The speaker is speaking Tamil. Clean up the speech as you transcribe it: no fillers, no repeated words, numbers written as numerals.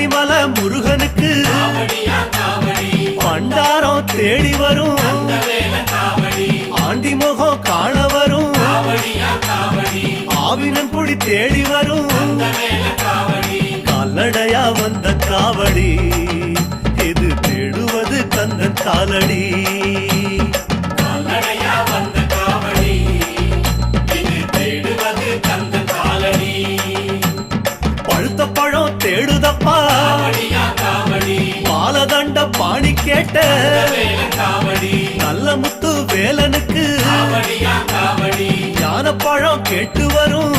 பழனிமலை முருகனுக்கு பண்டாரம் தேடி வரும் ஆண்டி முகம் காண வரும் ஆவினன் குடி தேடி வரும் கால்நடையா வந்த காவடி இது தேடுவது கந்தன் காலடி பழுத்த பழம் தேடுதப்பா பாலதண்ட பாணி கேட்ட நல்ல முத்து வேலனுக்கு ஞான பழம் கேட்டு வரும்